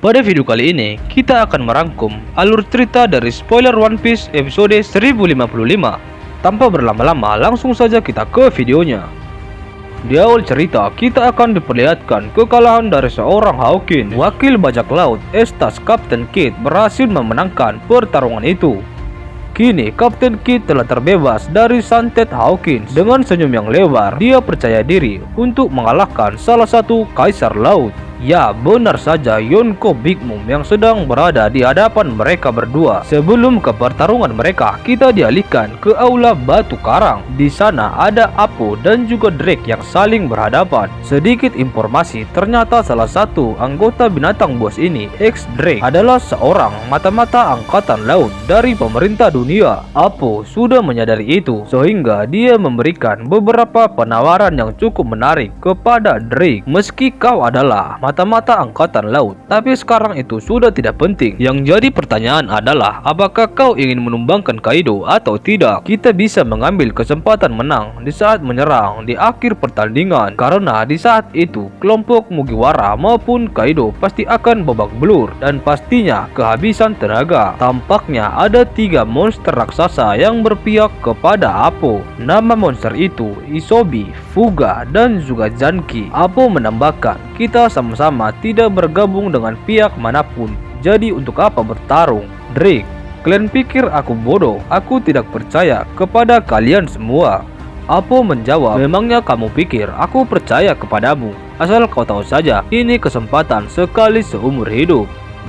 Pada video kali ini, kita akan merangkum alur cerita dari spoiler One Piece episode 1055. Tanpa berlama-lama, langsung saja kita ke videonya. Di awal cerita, kita akan diperlihatkan kekalahan dari seorang Hawkins. Wakil bajak laut, Estas Kapten Kid, berhasil memenangkan pertarungan itu. Kini, Kapten Kid telah terbebas dari santet Hawkins. Dengan senyum yang lebar, dia percaya diri untuk mengalahkan salah satu kaisar laut. Ya, benar saja, Yonko Big Mom yang sedang berada di hadapan mereka berdua. Sebelum ke pertarungan mereka, kita dialihkan ke aula batu karang. Di sana ada Apo dan juga Drake yang saling berhadapan. Sedikit informasi, ternyata salah satu anggota binatang buas ini, Drake, adalah seorang mata-mata angkatan laut dari pemerintah dunia. Apo sudah menyadari itu, sehingga dia memberikan beberapa penawaran yang cukup menarik kepada Drake. Meski kau adalah mata-mata angkatan laut, tapi sekarang itu sudah tidak penting. Yang jadi pertanyaan adalah, apakah kau ingin menumbangkan Kaido atau tidak? Kita bisa mengambil kesempatan menang di saat menyerang di akhir pertandingan, karena di saat itu kelompok Mugiwara maupun Kaido pasti akan babak belur dan pastinya kehabisan tenaga. Tampaknya ada 3 monster raksasa yang berpihak kepada Apo. Nama monster itu Isobi, Fuga, dan juga Zanki. Apo menambahkan, kita sama-sama tidak bergabung dengan pihak manapun, jadi untuk apa bertarung? Drake, kalian pikir aku bodoh? Aku tidak percaya kepada kalian semua. Apo menjawab, memangnya kamu pikir aku percaya kepadamu? Asal kau tahu saja, ini kesempatan sekali seumur hidup.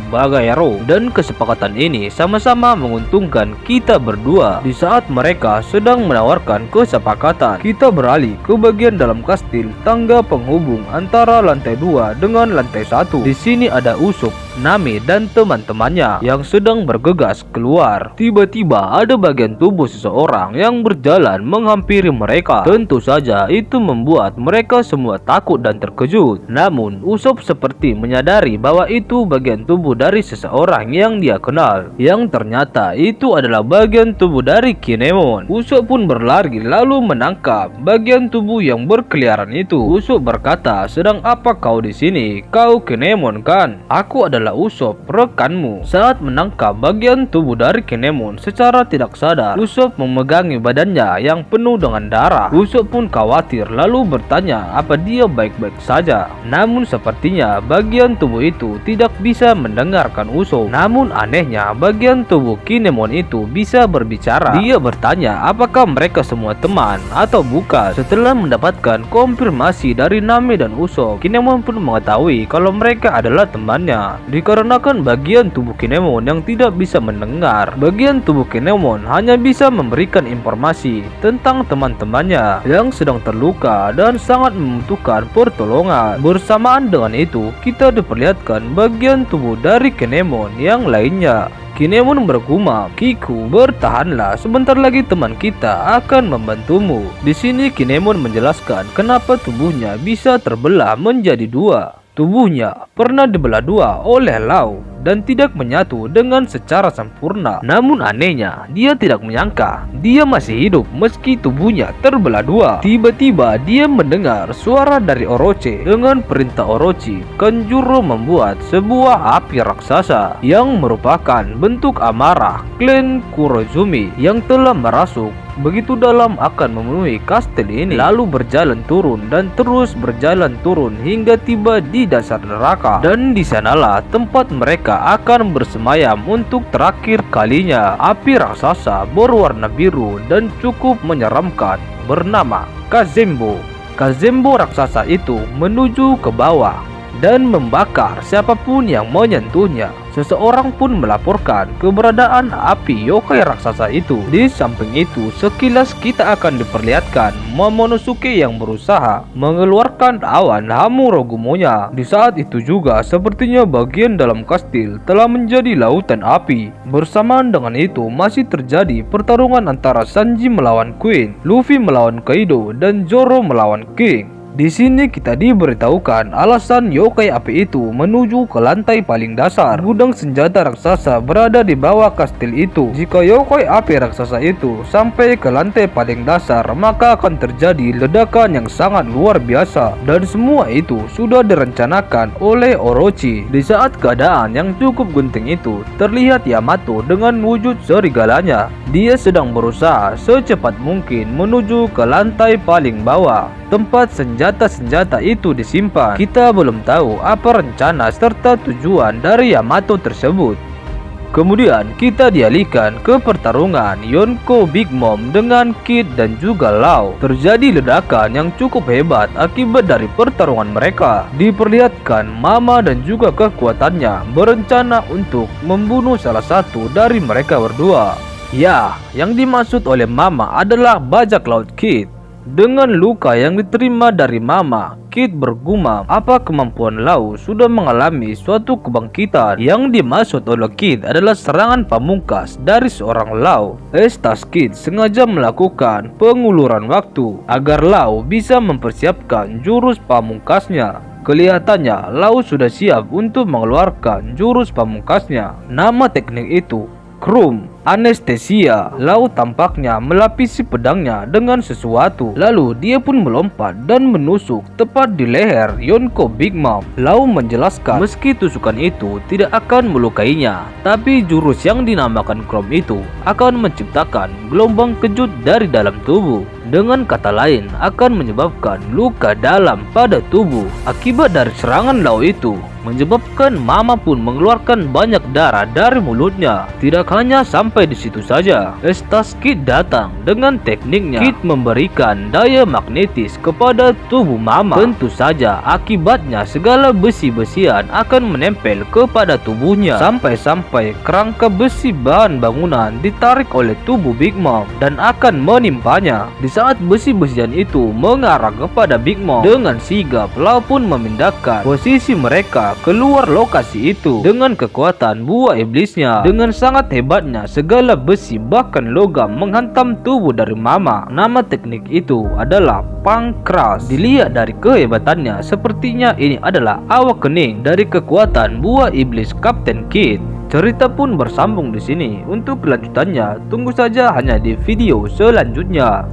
Bagaero, dan kesepakatan ini sama-sama menguntungkan kita berdua. Di saat mereka sedang menawarkan kesepakatan, kita beralih ke bagian dalam kastil, tangga penghubung antara lantai 2 dengan lantai 1. Di sini ada Usopp, Nami, dan teman-temannya yang sedang bergegas keluar. Tiba-tiba ada bagian tubuh seseorang yang berjalan menghampiri mereka. Tentu saja itu membuat mereka semua takut dan terkejut. Namun Usopp seperti menyadari bahwa itu bagian tubuh dari seseorang yang dia kenal, yang ternyata itu adalah bagian tubuh dari Kinemon. Usopp pun berlari lalu menangkap bagian tubuh yang berkeliaran itu. Usopp berkata, sedang apa kau di sini? Kau Kinemon kan? Aku adalah Usopp, rekanmu. Saat menangkap bagian tubuh dari Kinemon secara tidak sadar, Usopp memegangi badannya yang penuh dengan darah. Usopp pun khawatir lalu bertanya apa dia baik-baik saja. Namun sepertinya bagian tubuh itu tidak bisa mendengarkan Usopp. Namun anehnya bagian tubuh Kinemon itu bisa berbicara. Dia bertanya apakah mereka semua teman atau bukan. Setelah mendapatkan konfirmasi dari Nami dan Usopp, Kinemon pun mengetahui kalau mereka adalah temannya. Dikarenakan bagian tubuh Kinemon yang tidak bisa mendengar, bagian tubuh Kinemon hanya bisa memberikan informasi tentang teman-temannya yang sedang terluka dan sangat membutuhkan pertolongan. Bersamaan dengan itu, kita diperlihatkan bagian tubuh dari Kinemon yang lainnya. Kinemon bergumam, Kiku, bertahanlah, sebentar lagi teman kita akan membantumu. Di sini Kinemon menjelaskan kenapa tubuhnya bisa terbelah menjadi 2. Tubuhnya pernah dibelah 2 oleh Law dan tidak menyatu dengan secara sempurna. Namun anehnya, dia tidak menyangka dia masih hidup meski tubuhnya terbelah 2. Tiba-tiba dia mendengar suara dari Orochi. Dengan perintah Orochi, Kanjuro membuat sebuah api raksasa yang merupakan bentuk amarah klan Kurozumi yang telah merasuk begitu dalam akan memenuhi kastil ini, lalu berjalan turun dan terus berjalan turun hingga tiba di dasar neraka. Dan di sanalah tempat mereka akan bersemayam untuk terakhir kalinya. Api raksasa berwarna biru dan cukup menyeramkan bernama Kazembo. Kazembo raksasa itu menuju ke bawah dan membakar siapapun yang menyentuhnya. Seseorang pun melaporkan keberadaan api yokai raksasa itu. Di samping itu, sekilas kita akan diperlihatkan Momonosuke yang berusaha mengeluarkan awan Hamurogumonya. Di saat itu juga, sepertinya bagian dalam kastil telah menjadi lautan api. Bersamaan dengan itu, masih terjadi pertarungan antara Sanji melawan Queen, Luffy melawan Kaido, dan Zoro melawan King. Di sini kita diberitahukan alasan yokai api itu menuju ke lantai paling dasar. Gudang senjata raksasa berada di bawah kastil itu. Jika yokai api raksasa itu sampai ke lantai paling dasar, maka akan terjadi ledakan yang sangat luar biasa. Dan semua itu sudah direncanakan oleh Orochi. Di saat keadaan yang cukup genting itu, terlihat Yamato dengan wujud serigalanya. Dia sedang berusaha secepat mungkin menuju ke lantai paling bawah, tempat senjata-senjata itu disimpan. Kita belum tahu apa rencana serta tujuan dari Yamato tersebut. Kemudian kita dialihkan ke pertarungan Yonko Big Mom dengan Kid dan juga Lau. Terjadi ledakan yang cukup hebat akibat dari pertarungan mereka. Diperlihatkan Mama dan juga kekuatannya berencana untuk membunuh salah satu dari mereka berdua. Ya, yang dimaksud oleh Mama adalah bajak laut Kid. Dengan luka yang diterima dari Mama, Kid bergumam apa kemampuan Lau sudah mengalami suatu kebangkitan. Yang dimaksud oleh Kid adalah serangan pamungkas dari seorang Lau. Estas Kid sengaja melakukan penguluran waktu agar Lau bisa mempersiapkan jurus pamungkasnya. Kelihatannya Lau sudah siap untuk mengeluarkan jurus pamungkasnya. Nama teknik itu Krum Anestesia. Lau tampaknya melapisi pedangnya dengan sesuatu. Lalu dia pun melompat dan menusuk tepat di leher Yonko Big Mom. Lau menjelaskan meski tusukan itu tidak akan melukainya, tapi jurus yang dinamakan Krum itu akan menciptakan gelombang kejut dari dalam tubuh. Dengan kata lain, akan menyebabkan luka dalam pada tubuh. Akibat dari serangan Lau itu, menyebabkan Mama pun mengeluarkan banyak darah dari mulutnya. Tidak hanya sampai di situ saja, Estas Kid datang dengan tekniknya. Kid memberikan daya magnetis kepada tubuh Mama. Tentu saja akibatnya segala besi-besian akan menempel kepada tubuhnya, sampai-sampai kerangka besi bahan bangunan ditarik oleh tubuh Big Mom dan akan menimpanya. Di saat besi-besian itu mengarah kepada Big Mom, dengan sigap Lau pun memindahkan posisi mereka keluar lokasi itu dengan kekuatan buah iblisnya. Dengan sangat hebatnya, segala besi bahkan logam menghantam tubuh dari Mama. Nama teknik itu adalah Pankras. Dilihat dari kehebatannya, sepertinya ini adalah awakening dari kekuatan buah iblis Kapten Kid. Cerita pun bersambung di sini. Untuk kelanjutannya, tunggu saja hanya di video selanjutnya.